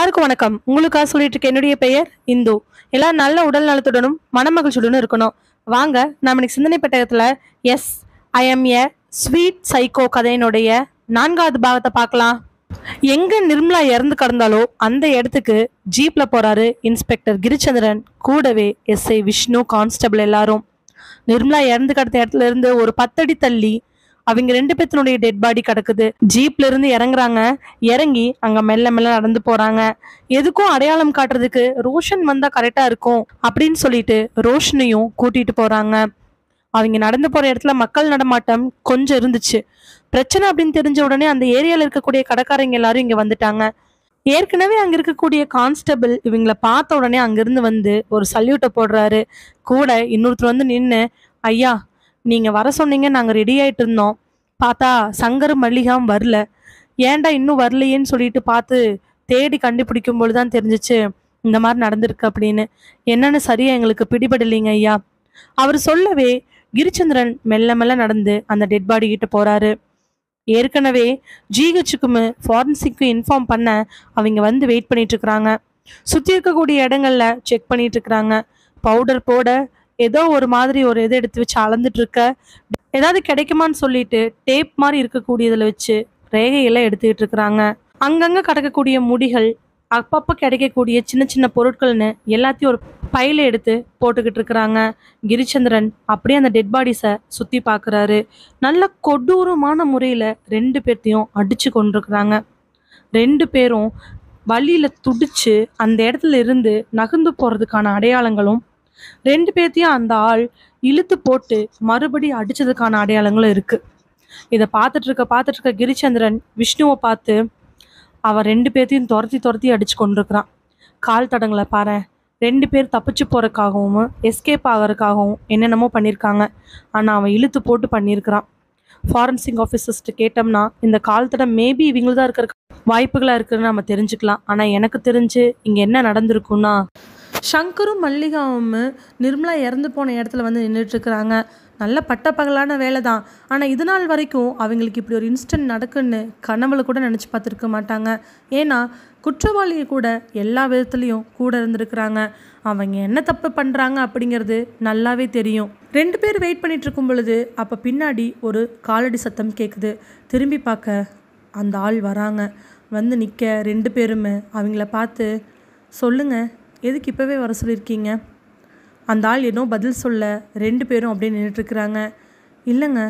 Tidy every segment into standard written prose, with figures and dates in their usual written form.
எல்லாருக்கும் வணக்கம். உங்களுக்காக சொல்லிட்டு இருக்க என்னுடைய பெயர் இந்து. எல்லாரும் நல்ல உடல் நலத்துடனும் மனமகிழ்ச்சியுடனும் இருக்கணும். வாங்க நாம இன்னைக்கு சிந்தனை பெட்டகத்துல yes I am a sweet psycho கதையினுடைய 4வது பாகத்தை பார்க்கலாம். எங்க நிர்மலா இறந்து கிடந்தாலோ அந்த இடத்துக்கு ஜீப்ல போறாரு இன்ஸ்பெக்டர் கிரிச்சந்திரன், கூடவே எஸ்ஐ விஷ்ணு, கான்ஸ்டபிள் எல்லாரும். நிர்மலா இறந்து கிடந்த இடத்துல இருந்து ஒரு 10 அடி தள்ளி அவங்க 2 பேத்தினுடைய டெட் பாடி கிடக்குது. ஜீப்ல இருந்து இறங்குறாங்க. இறங்கி அங்க மெல்ல மெல்ல நடந்து போறாங்க. எதுக்கும் அடையாளம் காட்டுறதுக்கு ரோஷன் வந்தா கரெக்டா இருக்கும் அப்படின்னு சொல்லிட்டு ரோஷனையும் கூட்டிட்டு போறாங்க. அவங்க நடந்து போற இடத்துல மக்கள் நடமாட்டம் கொஞ்சம் இருந்துச்சு. பிரச்சனை அப்படின்னு தெரிஞ்ச உடனே அந்த ஏரியால இருக்கக்கூடிய கடைக்காரங்க எல்லாரும் இங்க வந்துட்டாங்க. ஏற்கனவே அங்க இருக்கக்கூடிய கான்ஸ்டபிள் இவங்கள பார்த்த உடனே அங்கிருந்து வந்து ஒரு சல்யூட்டை போடுறாரு. கூட இன்னொருத்தர் வந்து நின்று, ஐயா நீங்க வர சொன்னீங்க, நாங்க ரெடி ஆயிட்டு இருந்தோம், பார்த்தா சங்கர் மல்லிகாவும் வரல, ஏன்டா இன்னும் வரலையேன்னு சொல்லிட்டு பார்த்து தேடி கண்டுபிடிக்கும் பொழுதுதான் தெரிஞ்சிச்சு இந்த மாதிரி நடந்திருக்கு அப்படின்னு. என்னன்னு சரியா எங்களுக்கு பிடிபடலைங்க ஐயா. அவர் சொல்லவே கிரிச்சந்திரன் மெல்ல மெல்ல நடந்து அந்த டெட் பாடி கிட்ட போறாரு. ஏற்கனவே ஜிஹெச்சுக்கும் ஃபாரன்சிக்கும் இன்ஃபார்ம் பண்ண அவங்க வந்து வெயிட் பண்ணிட்டு இருக்கிறாங்க. சுத்தி இருக்கக்கூடிய இடங்கள்ல செக் பண்ணிட்டு இருக்கிறாங்க. பவுடர் போட ஏதோ ஒரு மாதிரி ஒரு இதை எடுத்து வச்சு அளந்துட்டு இருக்க, ஏதாவது கிடைக்குமான்னு சொல்லிட்டு டேப் மாதிரி இருக்கக்கூடியதுல வச்சு ரேகையெல்லாம் எடுத்துக்கிட்டு இருக்கிறாங்க. அங்கங்க கிடக்கக்கூடிய முடிகள், அப்பப்போ கிடைக்கக்கூடிய சின்ன சின்ன பொருட்கள்னு எல்லாத்தையும் ஒரு பையில எடுத்து போட்டுக்கிட்டு இருக்கிறாங்க. கிரிச்சந்திரன் அப்படியே அந்த டெட் பாடிஸை சுத்தி பார்க்குறாரு. நல்ல கொடூரமான முறையில 2 பேர்த்தையும் அடிச்சு கொண்டிருக்கிறாங்க. 2 பேரும் வலியில துடிச்சு அந்த இடத்துல இருந்து நகர்ந்து போறதுக்கான அடையாளங்களும், 2 பேர்த்தையும் அந்த ஆள் இழுத்து போட்டு மறுபடியும் அடிச்சதுக்கான அடையாளங்களும் இருக்கு. இதை பார்த்துட்டு இருக்க கிரிச்சந்திரன் விஷ்ணுவை பார்த்து, அவன் 2 பேர்த்தையும் துரத்தி அடிச்சு கொண்டிருக்கிறான். கால் தடங்களை பாரு, 2 பேர் தப்பிச்சு போறதுக்காகவும் எஸ்கேப் ஆகிறதுக்காகவும் என்னென்னமோ பண்ணியிருக்காங்க. ஆனால் அவன் இழுத்து போட்டு பண்ணியிருக்கிறான். ஃபாரன்சிக் ஆஃபீஸர்ஸ்ட்டு கேட்டோம்னா இந்த கால் தடம் மேபி இவங்களுக்கு தான் இருக்கிற வாய்ப்புகளாக இருக்குன்னு நம்ம தெரிஞ்சுக்கலாம். ஆனால் எனக்கு தெரிஞ்சு இங்கே என்ன நடந்திருக்குன்னா, சங்கரும் மல்லிகாவும் நிர்மலா இறந்து போன இடத்துல வந்து நின்றுட்டு இருக்கிறாங்க. நல்ல பட்டப்பகலான வேலை தான். ஆனால் இது நாள் வரைக்கும் அவங்களுக்கு இப்படி ஒரு இன்ஸ்டன்ட் நடக்குன்னு கனவுல கூட நினச்சி பார்த்துருக்க மாட்டாங்க. ஏன்னா குற்றவாளியை கூட எல்லா விதத்துலேயும் கூட இருந்திருக்கிறாங்க. அவங்க என்ன தப்பு பண்ணுறாங்க அப்படிங்கிறது நல்லாவே தெரியும். 2 பேர் வெயிட் பண்ணிட்டு இருக்கும் பொழுது அப்போ பின்னாடி ஒரு காலடி சத்தம் கேட்குது. திரும்பி பார்க்க அந்த ஆள் வராங்க. வந்து நிற்க 2 பேருமே அவங்கள பார்த்து, சொல்லுங்கள், எதுக்கு இப்போவே வர சொல்லியிருக்கீங்க? அந்த ஆள் ஏதோ பதில் சொல்ல 2 பேரும் அப்படியே நின்றுட்டுருக்குறாங்க. இல்லைங்க,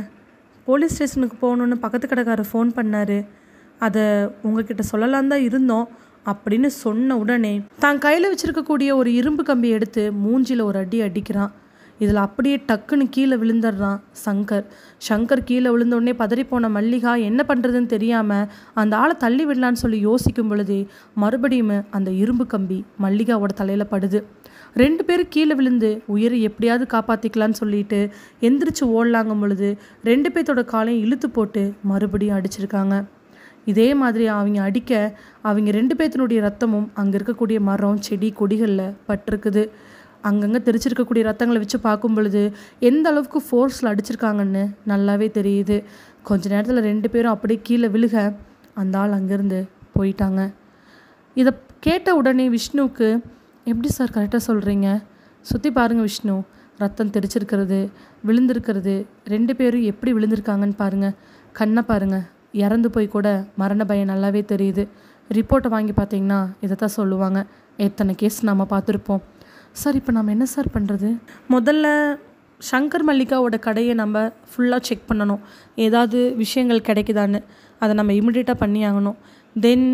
போலீஸ் ஸ்டேஷனுக்கு போகணுன்னு பக்கத்து கடைக்காரர் ஃபோன் பண்ணார், அதை உங்ககிட்ட சொல்லலாம் தான் இருந்தோம் அப்படின்னு சொன்ன உடனே தான் கையில் வச்சுருக்கக்கூடிய ஒரு இரும்பு கம்பி எடுத்து மூஞ்சியில் ஒரு அடி அடிக்கிறான். இதில் அப்படியே டக்குன்னு கீழே விழுந்துடுறான் சங்கர் கீழே விழுந்த உடனே பதறிப்போன மல்லிகா என்ன பண்ணுறதுன்னு தெரியாமல் அந்த ஆளை தள்ளி விடலான்னு சொல்லி யோசிக்கும் பொழுதே மறுபடியும் அந்த இரும்பு கம்பி மல்லிகாவோட தலையில் படுது. 2 பேரும் கீழே விழுந்து உயிரை எப்படியாவது காப்பாற்றிக்கலான்னு சொல்லிட்டு எந்திரிச்சு ஓடலாங்கும் பொழுது 2 பேர்த்தோட காலையும் இழுத்து போட்டு மறுபடியும் அடிச்சிருக்காங்க. இதே மாதிரி அவங்க அடிக்க அவங்க 2 பேர்த்தினுடைய ரத்தமும் அங்கே இருக்கக்கூடிய மரம், செடி, கொடிகளில் பட்டிருக்குது. அங்கங்கே தெரிச்சிருக்கக்கூடிய ரத்தங்களை வச்சு பார்க்கும் பொழுது எந்த அளவுக்கு ஃபோர்ஸில் அடிச்சிருக்காங்கன்னு நல்லாவே தெரியுது. கொஞ்ச நேரத்தில் 2 பேரும் அப்படியே கீழே விழுக அந்த ஆள் அங்கேருந்து போயிட்டாங்க. இதை கேட்ட உடனே விஷ்ணுவுக்கு, எப்படி சார் கரெக்டாக சொல்கிறீங்க? சுற்றி பாருங்கள் விஷ்ணு, ரத்தம் தெரிச்சிருக்கிறது, விழுந்திருக்கிறது, 2 பேரும் எப்படி விழுந்திருக்காங்கன்னு பாருங்கள், கண்ணை பாருங்கள், இறந்து போய் கூட மரண பயம் நல்லாவே தெரியுது. ரிப்போர்ட்டை வாங்கி பார்த்தீங்கன்னா இதை தான் சொல்லுவாங்க. எத்தனை கேஸ் நாம் பார்த்துருப்போம். சார் இப்போ நம்ம என்ன சார் பண்ணுறது? முதல்ல சங்கர் மல்லிகாவோட கடையை நம்ம ஃபுல்லாக செக் பண்ணணும், ஏதாவது விஷயங்கள் கிடைக்குதான்னு. அதை நம்ம இமிடியேட்டாக பண்ணி ஆகணும். தென்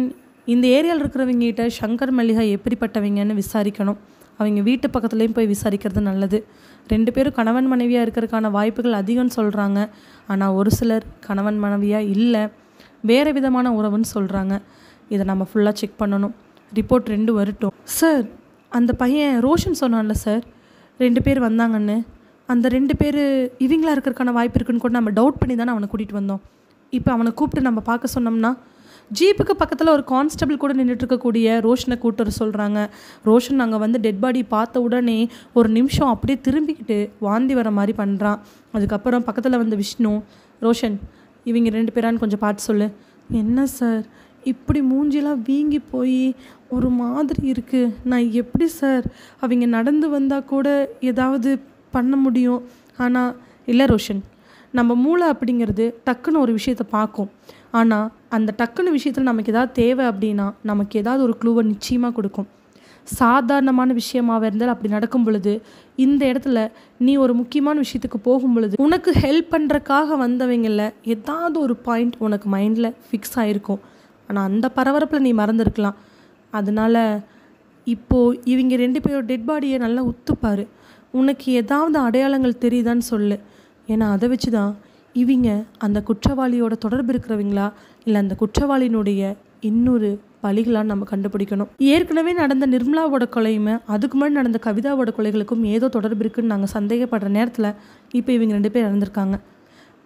இந்த ஏரியாவில் இருக்கிறவங்ககிட்ட சங்கர் மல்லிகா எப்படிப்பட்டவங்கன்னு விசாரிக்கணும். அவங்க வீட்டு பக்கத்துலேயும் போய் விசாரிக்கிறது நல்லது. 2 பேரும் கணவன் மனைவியாக இருக்கிறதுக்கான வாய்ப்புகள் அதிகம்னு சொல்கிறாங்க. ஆனால் ஒரு சிலர் கணவன் மனைவியாக இல்லை, வேறு விதமான உறவுன்னு சொல்கிறாங்க. இதை நம்ம ஃபுல்லாக செக் பண்ணணும். ரிப்போர்ட் 2 வரட்டும். சார், அந்த பையன் ரோஷன் சொன்னான்ல சார், 2 பேர் வந்தாங்கன்னு, அந்த 2 பேர் இவங்களா இருக்கிறதுக்கான வாய்ப்பு இருக்குன்னு கூட நம்ம டவுட் பண்ணி தானே அவனை கூட்டிகிட்டு வந்தோம். இப்போ அவனை கூப்பிட்டு நம்ம பார்க்க சொன்னோம்னா, ஜீப்புக்கு பக்கத்தில் ஒரு கான்ஸ்டபிள் கூட நின்றுட்டு இருக்கக்கூடிய ரோஷனை கூட்டு வர சொல்கிறாங்க. ரோஷன் அங்கே வந்து டெட் பாடி பார்த்த உடனே ஒரு நிமிஷம் அப்படியே திரும்பிக்கிட்டு வாந்தி வர மாதிரி பண்ணுறான். அதுக்கப்புறம் பக்கத்தில் வந்த விஷ்ணு, ரோஷன் இவங்க 2 பேரான்னு கொஞ்சம் பார்த்து சொல்லு. என்ன சார் இப்படி மூஞ்சிலாம் வீங்கி போய் ஒரு மாதிரி இருக்குது. நான் எப்படி சார் அவங்க நடந்து வந்தால் கூட ஏதாவது பண்ண முடியும்? ஆனால் இல்லை ரோஷன், நம்ம மூளை அப்படிங்கிறது டக்குன்னு ஒரு விஷயத்தை பார்க்கும். ஆனால் அந்த டக்குன்னு விஷயத்தில் நமக்கு ஏதாவது தேவை அப்படின்னா நமக்கு ஏதாவது ஒரு க்ளூவை நிச்சயமாக கொடுக்கும். சாதாரணமான விஷயமாக இருந்தால் அப்படி நடக்கும் பொழுது, இந்த இடத்துல நீ ஒரு முக்கியமான விஷயத்துக்கு போகும் பொழுது உனக்கு ஹெல்ப் பண்ணுறக்காக வந்தவங்களில் ஏதாவது ஒரு பாயிண்ட் உனக்கு மைண்டில் ஃபிக்ஸ் ஆகிருக்கும். ஆனால் அந்த பரபரப்பில் நீ மறந்துருக்கலாம். அதனால் இப்போது இவங்க 2 பேரோட டெட் பாடியை நல்லா உத்துப்பார். உனக்கு ஏதாவது அடையாளங்கள் தெரியுதான்னு சொல்லு. ஏன்னா அதை வச்சு தான் இவங்க அந்த குற்றவாளியோட தொடர்பு இருக்கிறவங்களா இல்லை அந்த குற்றவாளியினுடைய இன்னொரு பலிகளான்னு நம்ம கண்டுபிடிக்கணும். ஏற்கனவே நடந்த நிர்மலாவோட கொலையுமே அதுக்கு முன்னாடி நடந்த கவிதாவோட கொலைகளுக்கும் ஏதோ தொடர்பு இருக்குதுன்னு நாங்கள் சந்தேகப்படுற நேரத்தில் இப்போ இவங்க 2 பேர் இறந்துருக்காங்க.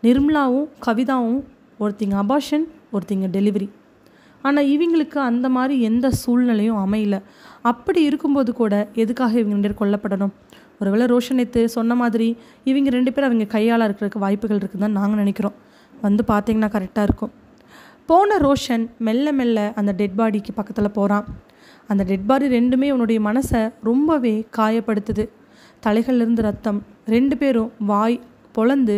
நிர்மலாவும் கவிதாவும் ஒருத்திங்க அபார்ஷன், ஒருத்திங்க டெலிவரி. ஆனால் இவங்களுக்கு அந்த மாதிரி எந்த சூழ்நிலையும் அமையல. அப்படி இருக்கும்போது கூட எதுக்காக இவங்க 2 பேர் கொல்லப்படணும்? ஒருவேளை ரோஷன் நேற்று சொன்ன மாதிரி இவங்க 2 பேர் அவங்க கையால் இருக்கிறதுக்கு வாய்ப்புகள் இருக்குதுன்னு நாங்கள் நினைக்கிறோம். வந்து பார்த்தீங்கன்னா கரெக்டாக இருக்கும். போன ரோஷன் மெல்ல மெல்ல அந்த டெட் பாடிக்கு பக்கத்தில் போகிறான். அந்த டெட் பாடி 2மே உன்னுடைய மனசை ரொம்பவே காயப்படுத்துது. தலைகள்லேருந்து ரத்தம், 2 பேரும் வாய் பொளந்து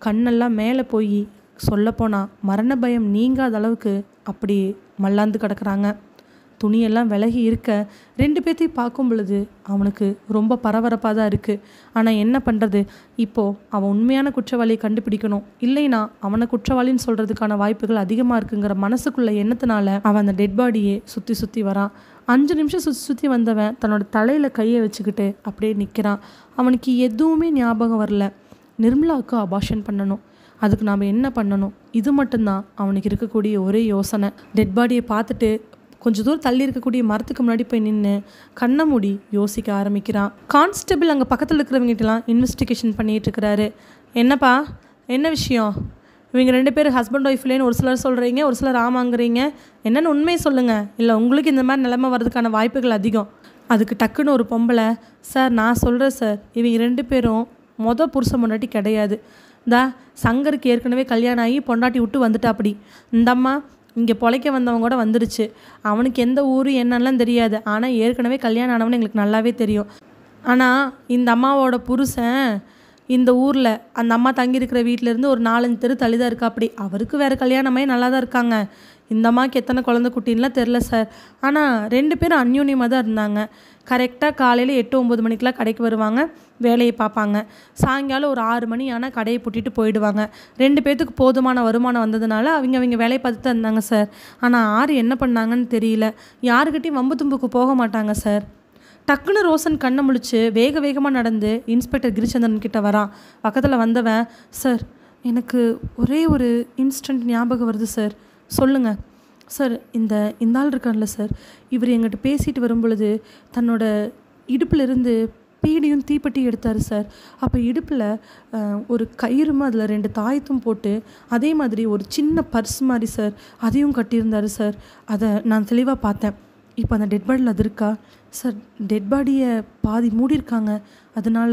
கண்ணெல்லாம் மேலே போய் சொல்லப்போனால் மரண பயம் நீங்காத அளவுக்கு அப்படி மல்லாந்து கிடக்குறாங்க. துணியெல்லாம் விலகி இருக்க 2 பேர்த்தையும் பார்க்கும் பொழுது அவனுக்கு ரொம்ப பரபரப்பாக தான் இருக்குது. ஆனால் என்ன பண்ணுறது, இப்போது அவன் உண்மையான குற்றவாளியை கண்டுபிடிக்கணும். இல்லைனா அவனை குற்றவாளின்னு சொல்கிறதுக்கான வாய்ப்புகள் அதிகமாக இருக்குங்கிற மனசுக்குள்ள எண்ணத்தினால அவன் அந்த டெட் பாடியை சுற்றி சுற்றி வரான். 5 நிமிஷம் சுற்றி சுற்றி வந்தவன் தன்னோட தலையில் கையை வச்சுக்கிட்டு அப்படியே நிற்கிறான். அவனுக்கு எதுவுமே ஞாபகம் வரல. நிர்மலாவுக்கு அபார்ஷன் பண்ணணும், அதுக்கு நாம் என்ன பண்ணணும், இது மட்டும்தான் அவனுக்கு இருக்கக்கூடிய ஒரே யோசனை. டெட் பாடியை பார்த்துட்டு கொஞ்சம் தூரம் தள்ளி இருக்கக்கூடிய மரத்துக்கு முன்னாடி போய் நின்று கண்ணை மூடி யோசிக்க ஆரம்பிக்கிறான். கான்ஸ்டபிள் அங்கே பக்கத்தில் இருக்கிறவங்ககிட்டலாம் இன்வெஸ்டிகேஷன் பண்ணிகிட்டு இருக்கிறாரு. என்னப்பா, என்ன விஷயம்? இவங்க 2 பேர் ஹஸ்பண்ட் ஒய்ஃப்லேன்னு ஒரு சிலர் சொல்கிறீங்க, ஒரு சிலர் ஆமாங்கிறீங்க. என்னென்னு உண்மையை சொல்லுங்கள், இல்லை உங்களுக்கு இந்த மாதிரி நிலைமை வர்றதுக்கான வாய்ப்புகள் அதிகம். அதுக்கு டக்குன்னு ஒரு பொம்பளை, சார் நான் சொல்கிறேன் சார், இவங்க 2 பேரும் புருஷன் பொண்டாட்டி கிடையாது. சங்கருக்கு ஏற்கனவே கல்யாணம் ஆகி பொண்டாட்டி விட்டு வந்துட்டா. அப்படி இந்த அம்மா இங்கே பொழைக்க வந்தவங்க கூட வந்துடுச்சு. அவனுக்கு எந்த ஊர் என்னெல்லாம் தெரியாது, ஆனால் ஏற்கனவே கல்யாணம் ஆனவனு எங்களுக்கு நல்லாவே தெரியும். ஆனால் இந்த அம்மாவோட புருஷன் இந்த ஊரில் அந்த அம்மா தங்கியிருக்கிற வீட்டிலேருந்து ஒரு 4-5 தெரு தள்ளி தான் இருக்கா. அப்படி அவருக்கு வேறு கல்யாணமே நல்லா தான் இருக்காங்க. இந்த அம்மாவுக்கு எத்தனை குழந்தை குட்டின்லாம் தெரில சார். ஆனால் 2 பேரும் அந்யோன்யமாக தான் இருந்தாங்க. கரெக்டாக காலையில் 8-9 மணிக்கெலாம் கடைக்கு வருவாங்க, வேலையை பார்ப்பாங்க. சாயங்காலம் ஒரு 6 மணி ஆனால் கடையை பூட்டிட்டு போயிடுவாங்க. 2 பேர்த்துக்கு போதுமான வருமானம் வந்ததுனால அவங்க வேலையை பார்த்துட்டு தான் இருந்தாங்க சார். ஆனால் யார் என்ன பண்ணாங்கன்னு தெரியல. யாருக்கிட்டையும் வம்பு தும்புக்கு போக மாட்டாங்க சார். டக்குன்னு ரோஷன் கண்ணை முழிச்சு வேக வேகமாக நடந்து இன்ஸ்பெக்டர் கிரிச்சந்திரன் கிட்ட வரான். பக்கத்தில் வந்தவன், சார் எனக்கு ஒரே ஒரு இன்ஸ்டன்ட் ஞாபகம் வருது சார், சொல்லுங்கள் சார். இந்த ஆள் இருக்கார்ல சார், இவர் எங்கிட்ட பேசிட்டு வரும் பொழுது தன்னோட இடுப்பில் இருந்து பீடியும் தீப்பெட்டி எடுத்தார் சார். அப்போ இடுப்பில் ஒரு கயிறுமா அதில் 2 தாயத்தும் போட்டு அதே மாதிரி ஒரு சின்ன பர்ஸ் மாதிரி சார் அதையும் கட்டியிருந்தார் சார். அதை நான் தெளிவாக பார்த்தேன். இப்போ அந்த டெட் பாடியில் அது இருக்கா சார்? டெட் பாடியை பாதி மூடியிருக்காங்க. அதனால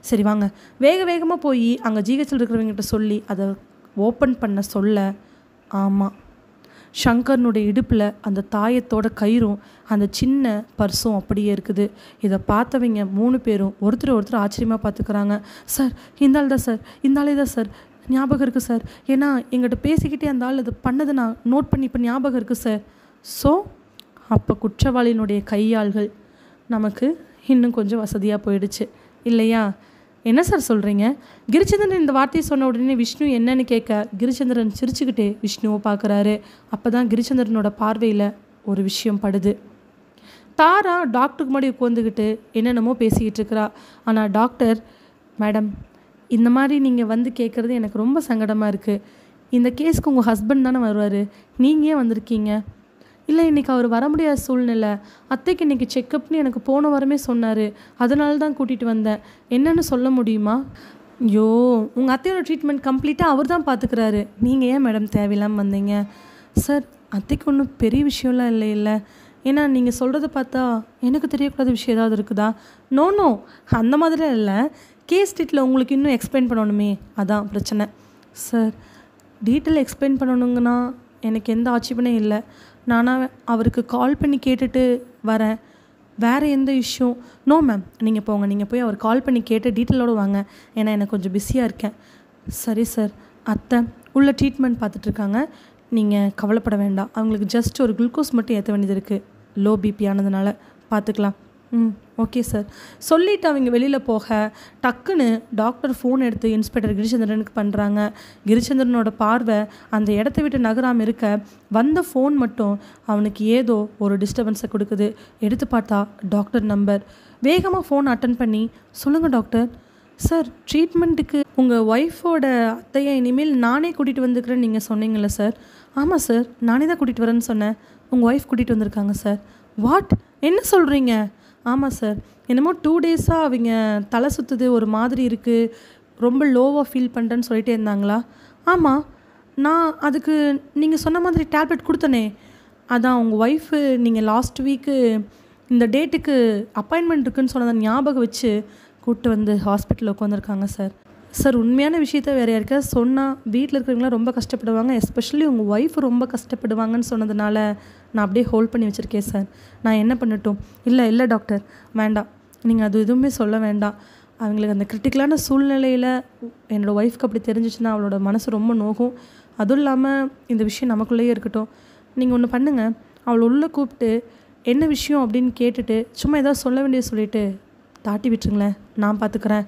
சரி வாங்க வேக வேகமாக போய் அங்கே ஜிஹெச்சில் இருக்கிறவங்ககிட்ட சொல்லி அதை ஓப்பன் பண்ண சொல்ல, ஆமாம் சங்கர்னுடைய இடுப்பில் அந்த தாயத்தோட கயிறும் அந்த சின்ன பர்ஸும் அப்படியே இருக்குது. இதை பார்த்தவங்க 3 பேரும் ஒருத்தர் ஆச்சரியமாக பார்த்துக்கிறாங்க. சார் இந்த ஆள் தான் சார், இந்த ஆளே தான் சார், ஞாபகம் இருக்குது சார். ஏன்னா எங்கிட்ட பேசிக்கிட்டே அந்த ஆள் அது பண்ணதை நான் நோட் பண்ணி இப்போ ஞாபகம் இருக்குது சார். ஸோ அப்போ குற்றவாளியினுடைய கையாள்கள் நமக்கு இன்னும் கொஞ்சம் வசதியாக போயிடுச்சு இல்லையா? என்ன சார் சொல்கிறீங்க? கிரிச்சந்திரன் இந்த வார்த்தையை சொன்ன உடனே விஷ்ணு என்னன்னு கேட்க, கிரிச்சந்திரன் சிரிச்சுக்கிட்டே விஷ்ணுவை பார்க்குறாரு. அப்போ தான் கிரிச்சந்திரனோட பார்வையில் ஒரு விஷயம் படுது. தாரா டாக்டருக்கு முன்னாடி உட்காந்துக்கிட்டு என்னென்னமோ பேசிக்கிட்டு இருக்கிறா. ஆனால் டாக்டர், மேடம் இந்த மாதிரி நீங்கள் வந்து கேட்குறது எனக்கு ரொம்ப சங்கடமாக இருக்குது. இந்த கேஸுக்கு உங்கள் ஹஸ்பண்ட் தானே வருவார், நீங்கள் ஏன் வந்திருக்கீங்க? இல்லை இன்றைக்கி அவர் வர முடியாத சூழ்நிலை, அத்தைக்கு இன்றைக்கி செக்கப்னு எனக்கு போன வாரமே சொன்னார், அதனால தான் கூட்டிகிட்டு வந்தேன், என்னென்னு சொல்ல முடியுமா? ஐயோ, உங்கள் அத்தையோட ட்ரீட்மெண்ட் கம்ப்ளீட்டாக அவர் தான் பார்த்துக்கிறாரு, நீங்கள் ஏன் மேடம் தேவையில்லாமல் வந்தீங்க? சார் அத்தைக்கு ஒன்றும் பெரிய விஷயம்லாம் இல்லை. ஏன்னா நீங்கள் சொல்கிறத பார்த்தா எனக்கு தெரியக்கூடாத விஷயம் ஏதாவது இருக்குதா? நோ அந்த மாதிரிலாம் இல்லை. கேஸ் டீட்டில் உங்களுக்கு இன்னும் எக்ஸ்பிளைன் பண்ணணுமே, அதான் பிரச்சனை. சார் டீட்டெயில் எக்ஸ்பிளைன் பண்ணணுங்கன்னா எனக்கு எந்த ஆட்சேபனையும் இல்லை. நானாக அவருக்கு கால் பண்ணி கேட்டுட்டு வரேன். வேறு எந்த இஷ்யூ? நோ மேம், நீங்கள் போங்க. நீங்கள் போய் அவர் கால் பண்ணி கேட்டு டீட்டெயிலோடு வாங்க. ஏன்னா எனக்கு கொஞ்சம் பிஸியாக இருக்கேன். சரி சார். அத்தை உள்ள ட்ரீட்மெண்ட் பார்த்துட்ருக்காங்க, நீங்கள் கவலைப்பட வேண்டாம். அவங்களுக்கு ஜஸ்ட் ஒரு குளுக்கோஸ் மட்டும் ஏற்ற வேண்டியது இருக்குது, லோ பிபி ஆனதுனால. பார்த்துக்கலாம். Okay sir. சொல்லிவிட்டு அவங்க வெளியில் போக டக்குன்னு டாக்டர் ஃபோன் எடுத்து இன்ஸ்பெக்டர் கிரிச்சந்திரனுக்கு பண்ணுறாங்க. கிரிச்சந்திரனோட பார்வை அந்த இடத்த விட்டு நகராமல் இருக்க வந்த ஃபோன் மட்டும் அவனுக்கு ஏதோ ஒரு டிஸ்டர்பன்ஸை கொடுக்குது. எடுத்து பார்த்தா டாக்டர் நம்பர். வேகமாக ஃபோன் அட்டன் பண்ணி, சொல்லுங்கள் டாக்டர். சார், ட்ரீட்மெண்ட்டுக்கு உங்கள் ஒய்ஃபோட அத்தையை இனிமேல் நானே கூட்டிகிட்டு வந்துக்கிறேன்னு நீங்கள் சொன்னீங்களே சார்? ஆமாம் சார், நானே தான் கூட்டிகிட்டு வரேன்னு சொன்னேன். உங்கள் ஒய்ஃப் கூட்டிகிட்டு வந்திருக்காங்க சார். வாட்? என்ன சொல்கிறீங்க? ஆமாம் சார், என்னமோ 2 டேஸாக அவங்க தலை சுற்றுது, ஒரு மாதிரி இருக்குது, ரொம்ப லோவாக ஃபீல் பண்ணுறேன்னு சொல்லிகிட்டே இருந்தாங்களா? ஆமாம், நான் அதுக்கு நீங்கள் சொன்ன மாதிரி டேப்லெட் கொடுத்தனே. அதான் உங்கள் ஒய்ஃபு நீங்கள் லாஸ்ட் வீக்கு இந்த டேட்டுக்கு அப்பாயின்மெண்ட் இருக்குதுன்னு சொன்னதை ஞாபகம் வச்சு கூப்பிட்டு வந்து ஹாஸ்பிட்டலில் உட்காந்துருக்காங்க சார். சார், உண்மையான விஷயத்த வேறு யாருக்காவது சொன்னால் வீட்டில் இருக்கிறவங்களாம் ரொம்ப கஷ்டப்படுவாங்க, எஸ்பெஷலி உங்கள் ஒய்ஃப் ரொம்ப கஷ்டப்படுவாங்கன்னு சொன்னதுனால நான் அப்படியே ஹோல்ட் பண்ணி வச்சுருக்கேன் சார். நான் என்ன பண்ணட்டும்? இல்லை டாக்டர், வேண்டாம், நீங்கள் அது எதுவுமே சொல்ல வேண்டாம். அவங்களுக்கு அந்த கிரிட்டிக்கலான சூழ்நிலையில் என்னோடய ஒய்ஃப்க்கு அப்படி தெரிஞ்சிச்சுன்னா அவளோட மனசு ரொம்ப நோகும். அதுவும் இல்லாமல் இந்த விஷயம் நமக்குள்ளேயே இருக்கட்டும். நீங்கள் ஒன்று பண்ணுங்கள், அவளை உள்ளே கூப்பிட்டு என்ன விஷயம் அப்படின்னு கேட்டுட்டு சும்மா ஏதாவது சொல்ல வேண்டியது சொல்லிவிட்டு தாட்டி விட்டுருங்களேன், நான் பார்த்துக்கிறேன்.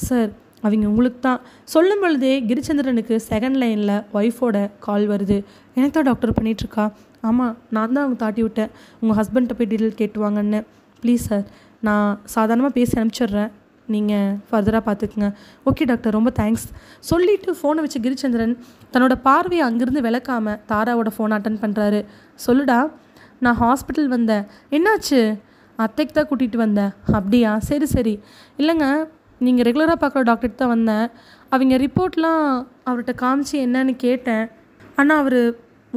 சார், அவங்க உங்களுக்கு தான் சொல்லும் பொழுதே கிரிச்சந்திரனுக்கு செகண்ட் லைனில் ஒய்ஃபோட கால் வருது. எனக்கு தான் டாக்டர் பண்ணிகிட்ருக்கா. ஆமாம், நான் தான் அவங்க தாட்டி விட்டேன், உங்கள் ஹஸ்பண்ட்டை போய் டீட்டெயில் கேட்டுவாங்கன்னு. ப்ளீஸ் சார், நான் சாதாரணமாக பேசி அனுப்பிச்சிட்றேன், நீங்கள் ஃபர்தராக பார்த்துக்குங்க. ஓகே டாக்டர், ரொம்ப தேங்க்ஸ் சொல்லிவிட்டு ஃபோனை வச்சு கிரிச்சந்திரன் தன்னோட பார்வையை அங்கேருந்து விளக்காமல் தாராவோட ஃபோனை அட்டன் பண்ணுறாரு. சொல்லுடா, நான் ஹாஸ்பிட்டல் வந்தேன். என்னாச்சு? அத்தைக்கு தான் கூட்டிகிட்டு வந்தேன். அப்படியா? சரி. இல்லைங்க, நீங்கள் ரெகுலராக பார்க்குற டாக்டர்கிட்ட தான் வந்தேன். அவங்க ரிப்போர்ட்லாம் அவர்கிட்ட காமிச்சு என்னன்னு கேட்டேன். ஆனால் அவர்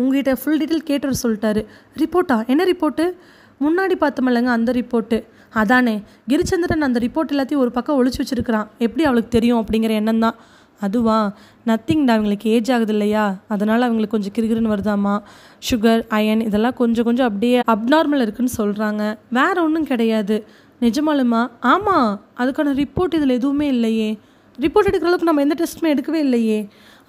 உங்கள்கிட்ட ஃபுல் டீட்டெயில் கேட்டு சொல்லிட்டாரு. ரிப்போர்ட்டா? என்ன ரிப்போர்ட்டு? முன்னாடி பார்த்தோமில்லங்க அந்த ரிப்போர்ட்டு. அதானே, கிரிச்சந்திரன் அந்த ரிப்போர்ட் எல்லாத்தையும் ஒரு பக்கம் ஒழிச்சு வச்சுருக்கிறான். எப்படி அவளுக்கு தெரியும் அப்படிங்கிற எண்ணம் தான். அதுவா? நத்திங்டா, அவங்களுக்கு ஏஜ் ஆகுது இல்லையா, அதனால் அவங்களுக்கு கொஞ்சம் கிறுகிறுன்னு வருதாம்மா. சுகர், அயன் இதெல்லாம் கொஞ்சம் அப்படியே அப்நார்மல் இருக்குதுன்னு சொல்கிறாங்க. வேறு ஒன்றும் கிடையாது. நிஜமாலுமா? ஆமாம், அதுக்கான ரிப்போர்ட் இதில் எதுவுமே இல்லையே. ரிப்போர்ட் எடுக்கிற அளவுக்கு நம்ம எந்த டெஸ்ட்டுமே எடுக்கவே இல்லையே.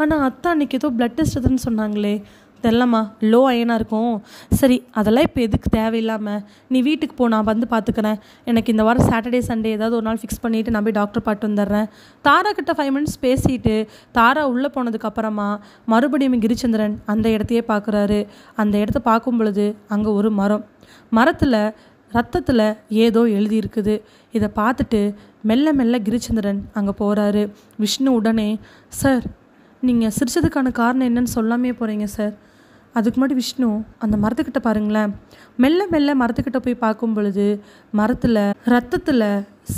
ஆனால் அத்தா அன்றைக்கி ஏதோ பிளட் டெஸ்ட் எதுன்னு சொன்னாங்களே. தெரியலம்மா, லோ அயனாக இருக்கும். சரி, அதெல்லாம் இப்போ எதுக்கு தேவையில்லாமல், நீ வீட்டுக்கு போ, நான் வந்து பார்த்துக்கிறேன். எனக்கு இந்த வாரம் சாட்டர்டே சண்டே ஏதாவது ஒரு நாள் ஃபிக்ஸ் பண்ணிவிட்டு நான் போய் டாக்டர் பார்த்து வந்துடுறேன். தாரா கிட்ட 5 மினிட்ஸ் பேசிட்டு தாரா உள்ளே போனதுக்கப்புறமா மறுபடியும் கிரிச்சந்திரன் அந்த இடத்தையே பார்க்குறாரு. அந்த இடத்த பார்க்கும் பொழுது அங்கே ஒரு மரத்தில் ரத்தத்தில் ஏதோ எழுதியிருக்குது. இதை பார்த்துட்டு மெல்ல கிரிச்சந்திரன் அங்கே போகிறாரு. விஷ்ணு உடனே, சார், நீங்கள் சிரிச்சதுக்கான காரணம் என்னன்னு சொல்லாமே போகிறீங்க சார். அதுக்கு முன்னாடி விஷ்ணு அந்த மரத்துக்கிட்ட பாருங்களேன். மெல்ல மரத்துக்கிட்ட போய் பார்க்கும் பொழுது மரத்தில் ரத்தத்தில்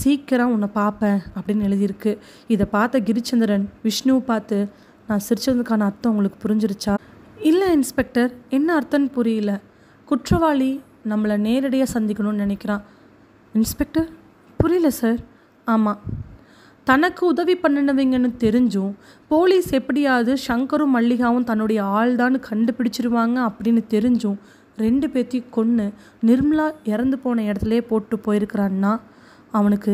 சீக்கிரம் உன்னை பார்ப்பேன் அப்படின்னு எழுதியிருக்கு. இதை பார்த்த கிரிச்சந்திரன் விஷ்ணுவை பார்த்து, நான் சிரிச்சதுக்கான அர்த்தம் உங்களுக்கு புரிஞ்சிருச்சா? இல்லை இன்ஸ்பெக்டர், என்ன அர்த்தம்னு புரியல. குற்றவாளி நம்மளை நேரடியாக சந்திக்கணும்னு நினைக்கிறான். இன்ஸ்பெக்டர், புரியல சார். ஆமாம், தனக்கு உதவி பண்ணினவங்கன்னு தெரிஞ்சும் போலீஸ் எப்படியாவது சங்கரும் மல்லிகாவும் தன்னுடைய ஆள்தான்னு கண்டுபிடிச்சிருவாங்க அப்படின்னு தெரிஞ்சும் 2 பேர்த்தையும் கொன்று நிர்மலா இறந்து போன இடத்துலையே போட்டு போயிருக்கிறான்னா அவனுக்கு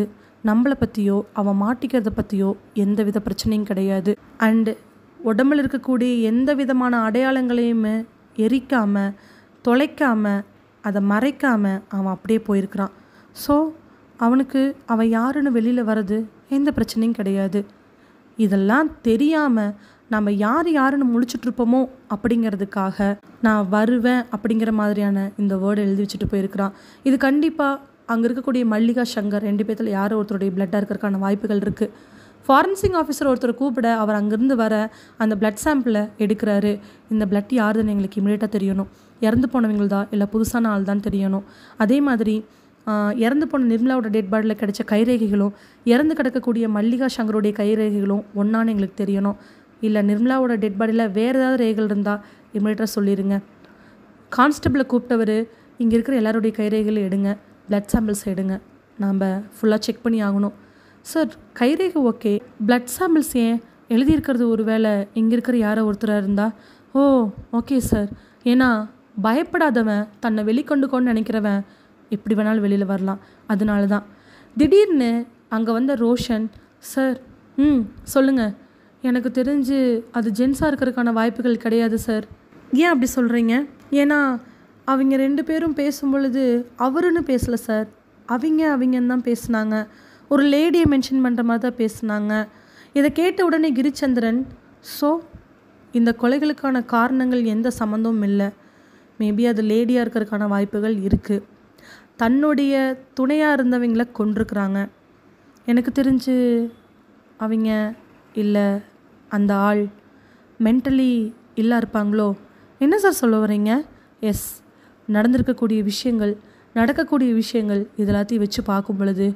நம்மளை பற்றியோ அவன் மாட்டிக்கிறத பற்றியோ எந்த வித பிரச்சனையும் கிடையாது. அண்டு உடம்பில் இருக்கக்கூடிய எந்த விதமான அடையாளங்களையுமே எரிக்காமல் தொலைக்காமல் அதை மறைக்காமல் அவன் அப்படியே போயிருக்கிறான். ஸோ அவனுக்கு அவன் யாருன்னு வெளியில் வர்றது எந்த பிரச்சனையும் கிடையாது. இதெல்லாம் தெரியாமல் நம்ம யாருன்னு முழிச்சிட்ருப்போமோ அப்படிங்கிறதுக்காக நான் வருவேன் அப்படிங்கிற மாதிரியான இந்த வேர்டை எழுதி வச்சுட்டு போயிருக்கிறான். இது கண்டிப்பாக அங்கே இருக்கக்கூடிய மல்லிகா, சங்கர் 2 பேர்த்தில் யாரோ ஒருத்தருடைய பிளட்டாக இருக்கிறதுக்கான வாய்ப்புகள் இருக்குது. ஃபாரன்சிக் ஆஃபீஸர் ஒருத்தர் கூப்பிட அவர் அங்கேருந்து வர அந்த பிளட் சாம்பிளை எடுக்கிறாரு. இந்த பிளட் யாருன்னு எங்களுக்கு இமீடியட்டாக தெரியணும். இறந்து போனவங்கள்தா இல்லை புதுசான ஆள் தான் தெரியணும். அதே மாதிரி இறந்து போன நிர்மலாவோட டெட் பாடியில் கிடைச்ச கைரேகைகளும் இறந்து கிடக்கக்கூடிய மல்லிகா, சங்கருடைய கைரேகைகளும் ஒன்றான்னு எங்களுக்கு தெரியணும். இல்லை நிர்மலாவோட டெட் பாடியில் வேறு ஏதாவது ரேகைகள் இருந்தால் இமீடியட்டாக சொல்லிடுங்க. கான்ஸ்டபிளை கூப்பிட்டவர் இங்கே இருக்கிற எல்லாருடைய கைரேகைகளும் எடுங்க, பிளட் சாம்பிள்ஸ் எடுங்க, நாம் ஃபுல்லாக செக் பண்ணி ஆகணும். சார், கைரேகை ஓகே, பிளட் சாம்பிள்ஸ் ஏன் எழுதியிருக்கிறது? ஒரு வேளை இங்கே இருக்கிற யாரோ ஒருத்தராக இருந்தால்? ஓ ஓகே சார். ஏன்னா பயப்படாதவன், தன்னை வெளிக்கொண்டுக்கோன்னு நினைக்கிறவன் எப்படி வேணாலும் வெளியில் வரலாம். அதனால தான் திடீர்னு அங்கே வந்த ரோஷன், சார் சொல்லுங்கள், எனக்கு தெரிஞ்சு அது ஜென்ஸாக இருக்கிறதுக்கான வாய்ப்புகள் கிடையாது சார். ஏன் அப்படி சொல்கிறீங்க? ஏன்னா அவங்க 2 பேரும் பேசும்பொழுது அவருன்னு பேசலை சார், அவங்கன்னு தான் பேசுனாங்க. ஒரு லேடியை மென்ஷன் பண்ணுற மாதிரி தான் பேசுனாங்க. இதை கேட்ட உடனே கிரிச்சந்திரன், ஸோ இந்த கொலைகளுக்கான காரணங்கள் எந்த சம்மந்தமும் இல்லை, மேபி அது லேடியாக இருக்கிறதுக்கான வாய்ப்புகள் இருக்குது, தன்னுடைய துணையாக இருந்தவங்களை கொண்டிருக்கிறாங்க, எனக்கு தெரிஞ்சு அவங்க இல்லை அந்த ஆள் மென்டலி இல்லை இருப்பாங்களோ. என்ன சார் சொல்ல வரீங்க? எஸ், நடந்திருக்கக்கூடிய விஷயங்கள், நடக்கக்கூடிய விஷயங்கள் இதெல்லாத்தையும் வச்சு பார்க்கும் பொழுது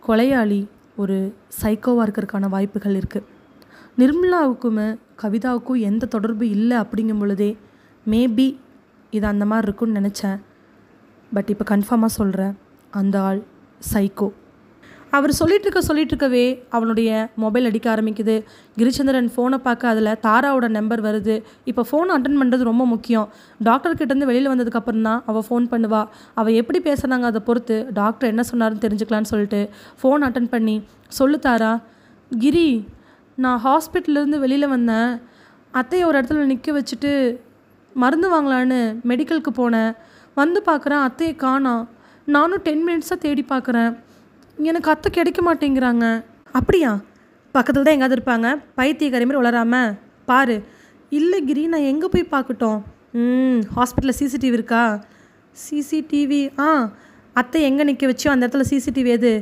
கொலையாளி ஒரு சைக்கோவாக இருக்கிறதுக்கான வாய்ப்புகள் இருக்குது. நிர்மலாவுக்கும் கவிதாவுக்கும் எந்த தொடர்பு இல்லை அப்படிங்கும் பொழுதே மேபி இது அந்த மாதிரி இருக்குன்னு நினச்சேன். பட் இப்போ கன்ஃபார்மாக சொல்கிறேன், அந்த ஆள் சைக்கோ. அவர் சொல்லிகிட்ருக்கவே அவனுடைய மொபைல் அடிக்க ஆரம்பிக்குது. கிரிச்சந்திரன் ஃபோனை பார்க்க அதில் தாராவோட நம்பர் வருது. இப்போ ஃபோன் அட்டன் பண்ணுறது ரொம்ப முக்கியம். டாக்டர்கிட்டேருந்து வெளியில் வந்ததுக்கப்புறம் தான் அவள் ஃபோன் பண்ணுவாள். அவள் எப்படி பேசுகிறாங்க அதை பொறுத்து டாக்டர் என்ன சொன்னார்னு தெரிஞ்சுக்கலான்னு சொல்லிட்டு ஃபோன் அட்டன் பண்ணி, சொல்லு தாரா. கிரி, நான் ஹாஸ்பிட்டல்லேருந்து வெளியில் வந்தேன், அத்தையை ஒரு இடத்துல நிற்க வச்சுட்டு மருந்து வாங்கலான்னு மெடிக்கலுக்கு போனேன், வந்து பார்க்குறேன் அத்தையை காணோம். நானும் 10 மினிட்ஸாக தேடி பார்க்குறேன், எனக்கு அத்தை கிடைக்க மாட்டேங்கிறாங்க. அப்படியா? பக்கத்தில் தான் எங்கேயாவது இருப்பாங்க, பைத்தியக்காரி மாதிரி வளராமல் பாரு. இல்லை கிரி, நான் எங்கே போய் பார்க்கட்டும்? ஹாஸ்பிட்டலில் சிசிடிவி இருக்கா? சிசிடிவி அத்தை எங்கே நிற்க வச்சோ அந்த இடத்துல சிசிடிவி எது?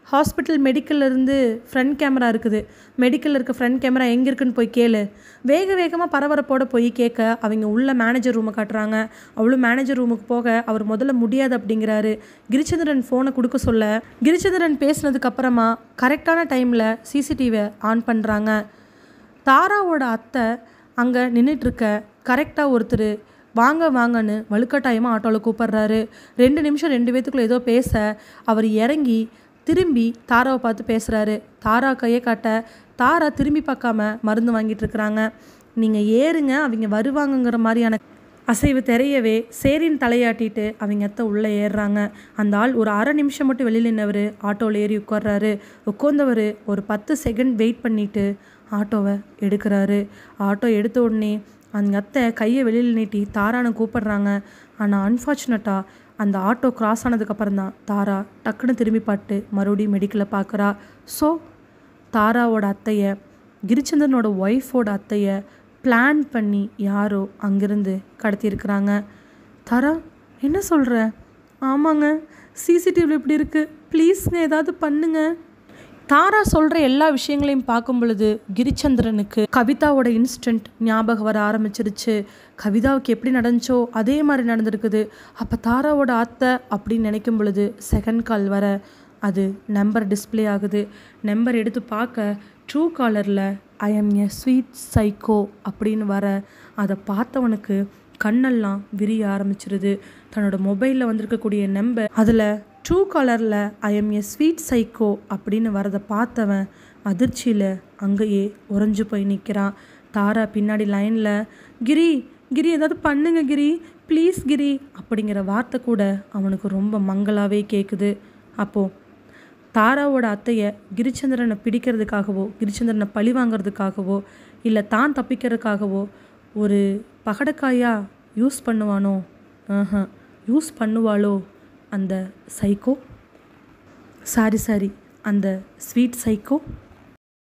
ஹாஸ்பிட்டல் மெடிக்கல்லேருந்து ஃப்ரண்ட் கேமரா இருக்குது. மெடிக்கலில் இருக்க ஃப்ரண்ட் கேமரா எங்கே இருக்குன்னு போய் கேளு. வேகமாக பரபரப்போடு போய் கேட்க அவங்க உள்ள மேனேஜர் ரூமை காட்டுறாங்க. அவ்வளோ மேனேஜர் ரூமுக்கு போக அவர் முதல்ல முடியாது அப்படிங்கிறாரு. கிரிச்சந்திரன் ஃபோனை கொடுக்க சொல்ல கிரிச்சந்திரன் பேசினதுக்கப்புறமா கரெக்டான டைமில் சிசிடிவியை ஆன் பண்ணுறாங்க. தாராவோட அத்தை அங்கே நின்றுட்டுருக்க கரெக்டாக ஒருத்தர் வாங்கன்னு வலுக்கட்டாயமாக ஆட்டோவில் கூப்பிட்றாரு. 2 நிமிஷம் 2 பேத்துக்குள்ளே ஏதோ பேச அவர் இறங்கி திரும்பி தாராவை பார்த்து பேசுகிறாரு. தாரா கையை காட்ட தாரா திரும்பி பார்க்காம மருந்து வாங்கிட்டு இருக்கிறாங்க. நீங்கள் ஏறுங்க, அவங்க வருவாங்கங்கிற மாதிரியான அசைவு தெரியவே சேரின் தலையாட்டிட்டு அவங்க அத்தை உள்ளே ஏறுறாங்க. அந்த ஆள் ஒரு 1/2 நிமிஷம் மட்டும் வெளியில் நின்றவர் ஆட்டோவில் ஏறி உட்கார்றாரு. உட்கார்ந்தவர் ஒரு 10 செகண்ட் வெயிட் பண்ணிவிட்டு ஆட்டோவை எடுக்கிறாரு. ஆட்டோ எடுத்த உடனே அந்த அத்தை கையை வெளியில் நீட்டி தாரான்னு கூப்பிட்றாங்க. ஆனால் அன்ஃபார்ச்சுனேட்டாக அந்த ஆட்டோ கிராஸ் ஆனதுக்கப்புறம் தான் தாரா டக்குன்னு திரும்பி பார்த்து மறுபடியும் மெடிக்கலில் பார்க்குறா. ஸோ தாராவோட அத்தையை, கிரிச்சந்திரனோட ஒய்ஃபோட அத்தையை பிளான் பண்ணி யாரோ அங்கேருந்து கடத்தியிருக்கிறாங்க. தாரா, என்ன சொல்கிற? ஆமாங்க, சிசிடிவியில் இப்படி இருக்குது, ப்ளீஸ்ங்க ஏதாவது பண்ணுங்க. தாரா சொல்கிற எல்லா விஷயங்களையும் பார்க்கும் பொழுது கிரிச்சந்திரனுக்கு கவிதாவோட இன்ஸ்டன்ட் ஞாபகம் வர ஆரம்பிச்சிருச்சு. கவிதாவுக்கு எப்படி நடந்துச்சோ அதே மாதிரி நடந்திருக்குது. அப்போ தாராவோட அத்தை அப்படின்னு நினைக்கும் பொழுது செகண்ட் கால் வர அது நம்பர் டிஸ்பிளே ஆகுது. நம்பர் எடுத்து பார்க்க ட்ரூ காலரில் I am a sweet psycho அப்படின்னு வர அதை பார்த்தவனுக்கு கண்ணெல்லாம் விரிய ஆரம்பிச்சிருது. தன்னோட மொபைலில் வந்திருக்கக்கூடிய நம்பர் அதில் ட்ரூ காலரில் I am a sweet psycho அப்படின்னு வரதை பார்த்தவன் அதிர்ச்சியில் அங்கேயே உறைஞ்சு போய் நிற்கிறான். தாரா பின்னாடி லைனில் கிரி ஏதாவது பண்ணுங்க கிரி, ப்ளீஸ் கிரி அப்படிங்கிற வார்த்தை கூட அவனுக்கு ரொம்ப மங்களாகவே கேட்குது. அப்போது தாராவோட அத்தையை கிரிச்சந்திரனை பிடிக்கிறதுக்காகவோ கிரிச்சந்திரனை பழி வாங்கிறதுக்காகவோ இல்லை தான் தப்பிக்கிறதுக்காகவோ ஒரு பகடக்காயாக யூஸ் பண்ணுவானோ? யூஸ் பண்ணுவாளோ அந்த சைக்கோ? சாரி அந்த ஸ்வீட் சைக்கோ?